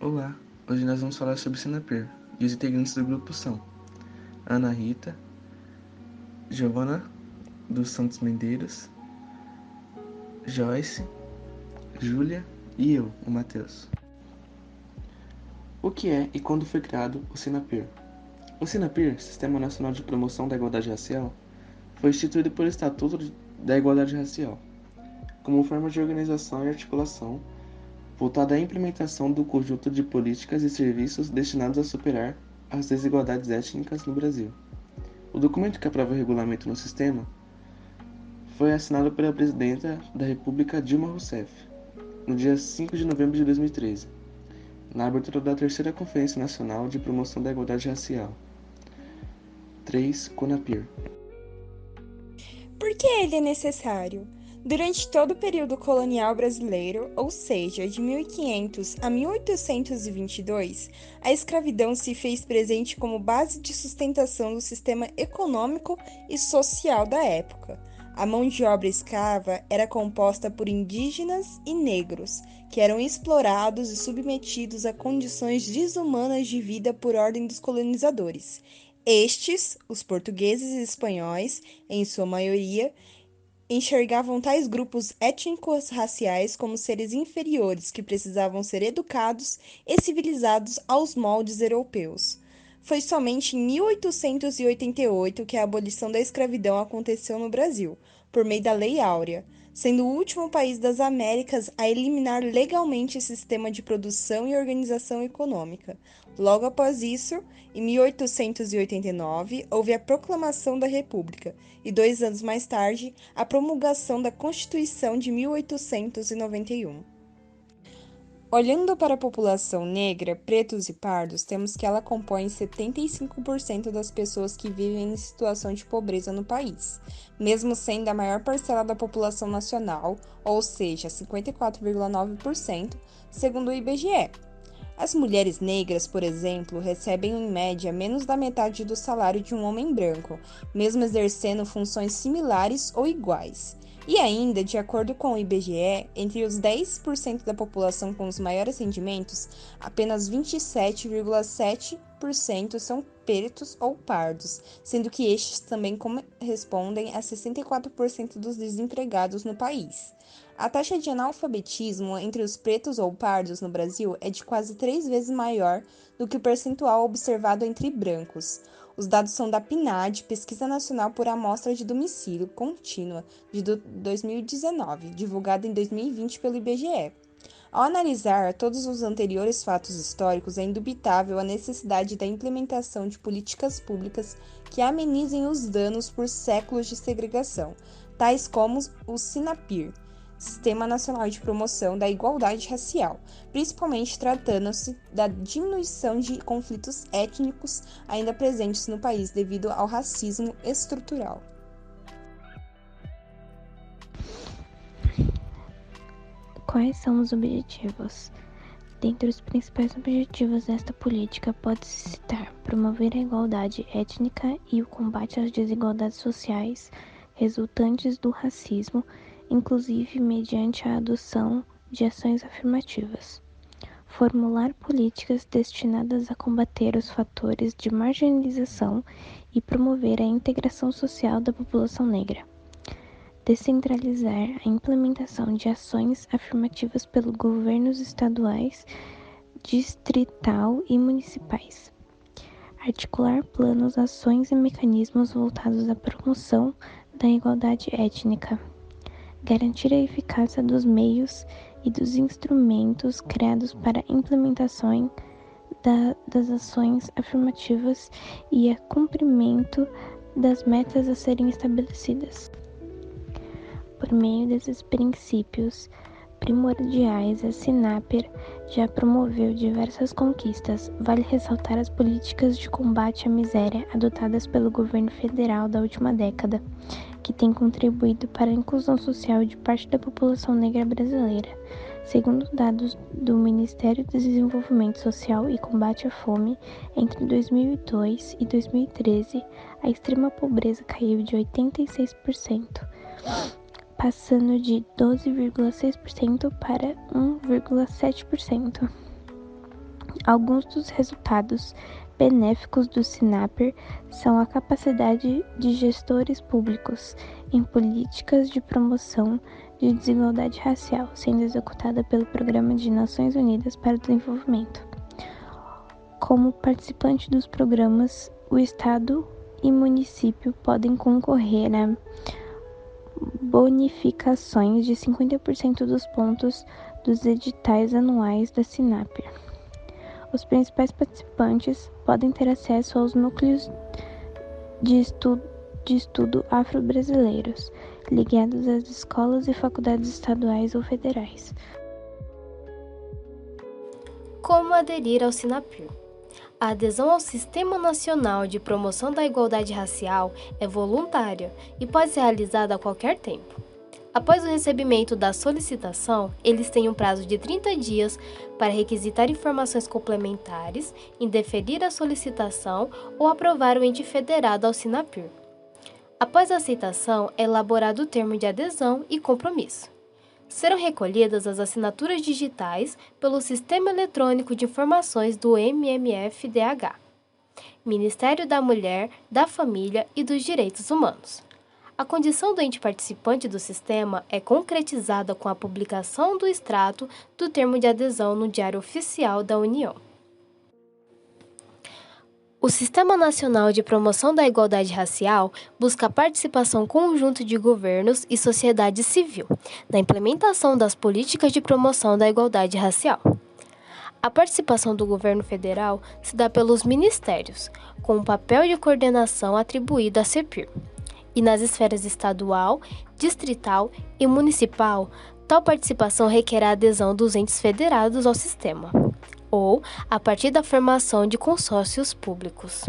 Olá, hoje nós vamos falar sobre Sinapir e os integrantes do grupo são Ana Rita, Giovana dos Santos Medeiros, Joyce, Júlia e eu, o Matheus. O que é e quando foi criado o Sinapir? O Sinapir, Sistema Nacional de Promoção da Igualdade Racial, foi instituído pelo Estatuto da Igualdade Racial, como forma de organização e articulação voltada à implementação do conjunto de políticas e serviços destinados a superar as desigualdades étnicas no Brasil. O documento que aprova o regulamento no sistema foi assinado pela Presidenta da República Dilma Rousseff, no dia 5 de novembro de 2013, na abertura da terceira Conferência Nacional de Promoção da Igualdade Racial, 3 CONAPIR. Por que ele é necessário? Durante todo o período colonial brasileiro, ou seja, de 1500 a 1822, a escravidão se fez presente como base de sustentação do sistema econômico e social da época. A mão de obra escrava era composta por indígenas e negros, que eram explorados e submetidos a condições desumanas de vida por ordem dos colonizadores. Estes, os portugueses e espanhóis, em sua maioria, enxergavam tais grupos étnicos raciais como seres inferiores que precisavam ser educados e civilizados aos moldes europeus. Foi somente em 1888 que a abolição da escravidão aconteceu no Brasil, por meio da Lei Áurea, sendo o último país das Américas a eliminar legalmente esse sistema de produção e organização econômica. Logo após isso, em 1889, houve a proclamação da República e 2 anos mais tarde, a promulgação da Constituição de 1891. Olhando para a população negra, pretos e pardos, temos que ela compõe 75% das pessoas que vivem em situação de pobreza no país, mesmo sendo a maior parcela da população nacional, ou seja, 54,9%, segundo o IBGE. As mulheres negras, por exemplo, recebem em média menos da metade do salário de um homem branco, mesmo exercendo funções similares ou iguais. E ainda, de acordo com o IBGE, entre os 10% da população com os maiores rendimentos, apenas 27,7% são pretos ou pardos, sendo que estes também correspondem a 64% dos desempregados no país. A taxa de analfabetismo entre os pretos ou pardos no Brasil é de quase 3 vezes maior do que o percentual observado entre brancos. Os dados são da PNAD, Pesquisa Nacional por Amostra de Domicílio Contínua, de 2019, divulgada em 2020 pelo IBGE. Ao analisar todos os anteriores fatos históricos, é indubitável a necessidade da implementação de políticas públicas que amenizem os danos por séculos de segregação, tais como o SINAPIR, Sistema Nacional de Promoção da Igualdade Racial, principalmente tratando-se da diminuição de conflitos étnicos ainda presentes no país devido ao racismo estrutural. Quais são os objetivos? Dentre os principais objetivos desta política, pode-se citar promover a igualdade étnica e o combate às desigualdades sociais resultantes do racismo, inclusive mediante a adoção de ações afirmativas. Formular políticas destinadas a combater os fatores de marginalização e promover a integração social da população negra. Descentralizar a implementação de ações afirmativas pelos governos estaduais, distrital e municipais. Articular planos, ações e mecanismos voltados à promoção da igualdade étnica. Garantir a eficácia dos meios e dos instrumentos criados para a implementação das ações afirmativas e a cumprimento das metas a serem estabelecidas. Por meio desses princípios primordiais, a SINAPIR já promoveu diversas conquistas. Vale ressaltar as políticas de combate à miséria adotadas pelo governo federal da última década, que têm contribuído para a inclusão social de parte da população negra brasileira. Segundo dados do Ministério do Desenvolvimento Social e Combate à Fome, entre 2002 e 2013, a extrema pobreza caiu de 86%. Passando de 12,6% para 1,7%. Alguns dos resultados benéficos do SINAPER são a capacidade de gestores públicos em políticas de promoção de desigualdade racial, sendo executada pelo Programa de Nações Unidas para o Desenvolvimento. Como participante dos programas, o Estado e município podem concorrer a bonificações de 50% dos pontos dos editais anuais da SINAPER. Os principais participantes podem ter acesso aos núcleos de estudo afro-brasileiros, ligados às escolas e faculdades estaduais ou federais. Como aderir ao SINAPER? A adesão ao Sistema Nacional de Promoção da Igualdade Racial é voluntária e pode ser realizada a qualquer tempo. Após o recebimento da solicitação, eles têm um prazo de 30 dias para requisitar informações complementares, indeferir a solicitação ou aprovar o ente federado ao SINAPER. Após a aceitação, é elaborado o termo de adesão e compromisso. Serão recolhidas as assinaturas digitais pelo Sistema Eletrônico de Informações do MMFDH, Ministério da Mulher, da Família e dos Direitos Humanos. A condição do ente participante do sistema é concretizada com a publicação do extrato do termo de adesão no Diário Oficial da União. O Sistema Nacional de Promoção da Igualdade Racial busca a participação conjunta de governos e sociedade civil na implementação das políticas de promoção da igualdade racial. A participação do governo federal se dá pelos ministérios, com o papel de coordenação atribuído à CEPIR. E nas esferas estadual, distrital e municipal, tal participação requer a adesão dos entes federados ao sistema, ou a partir da formação de consórcios públicos.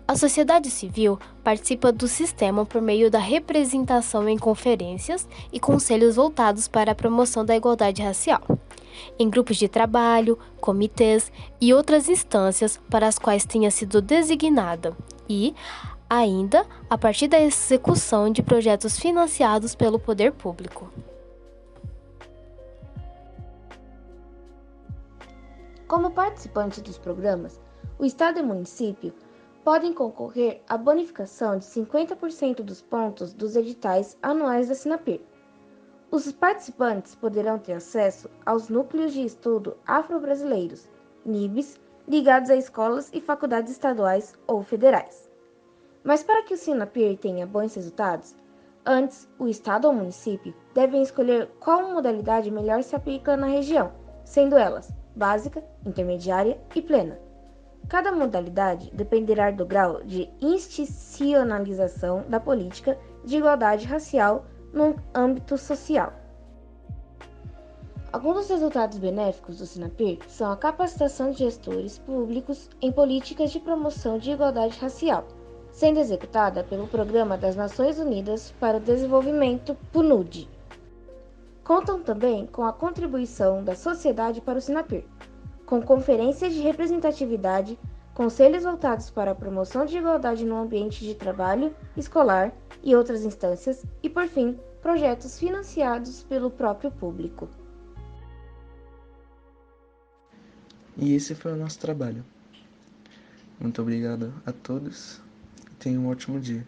A sociedade civil participa do sistema por meio da representação em conferências e conselhos voltados para a promoção da igualdade racial, em grupos de trabalho, comitês e outras instâncias para as quais tenha sido designada e, ainda, a partir da execução de projetos financiados pelo poder público. Como participante dos programas, o Estado e o município podem concorrer à bonificação de 50% dos pontos dos editais anuais da SINAPER. Os participantes poderão ter acesso aos núcleos de estudo afro-brasileiros, NIBs, ligados a escolas e faculdades estaduais ou federais. Mas para que o SINAPER tenha bons resultados, antes o Estado ou o município devem escolher qual modalidade melhor se aplica na região, sendo elas básica, intermediária e plena. Cada modalidade dependerá do grau de institucionalização da política de igualdade racial no âmbito social. Alguns dos resultados benéficos do SINAPER são a capacitação de gestores públicos em políticas de promoção de igualdade racial, sendo executada pelo Programa das Nações Unidas para o Desenvolvimento, PNUD. Contam também com a contribuição da sociedade para o SINAPER, com conferências de representatividade, conselhos voltados para a promoção de igualdade no ambiente de trabalho, escolar e outras instâncias, e, por fim, projetos financiados pelo próprio público. E esse foi o nosso trabalho. Muito obrigado a todos e tenham um ótimo dia.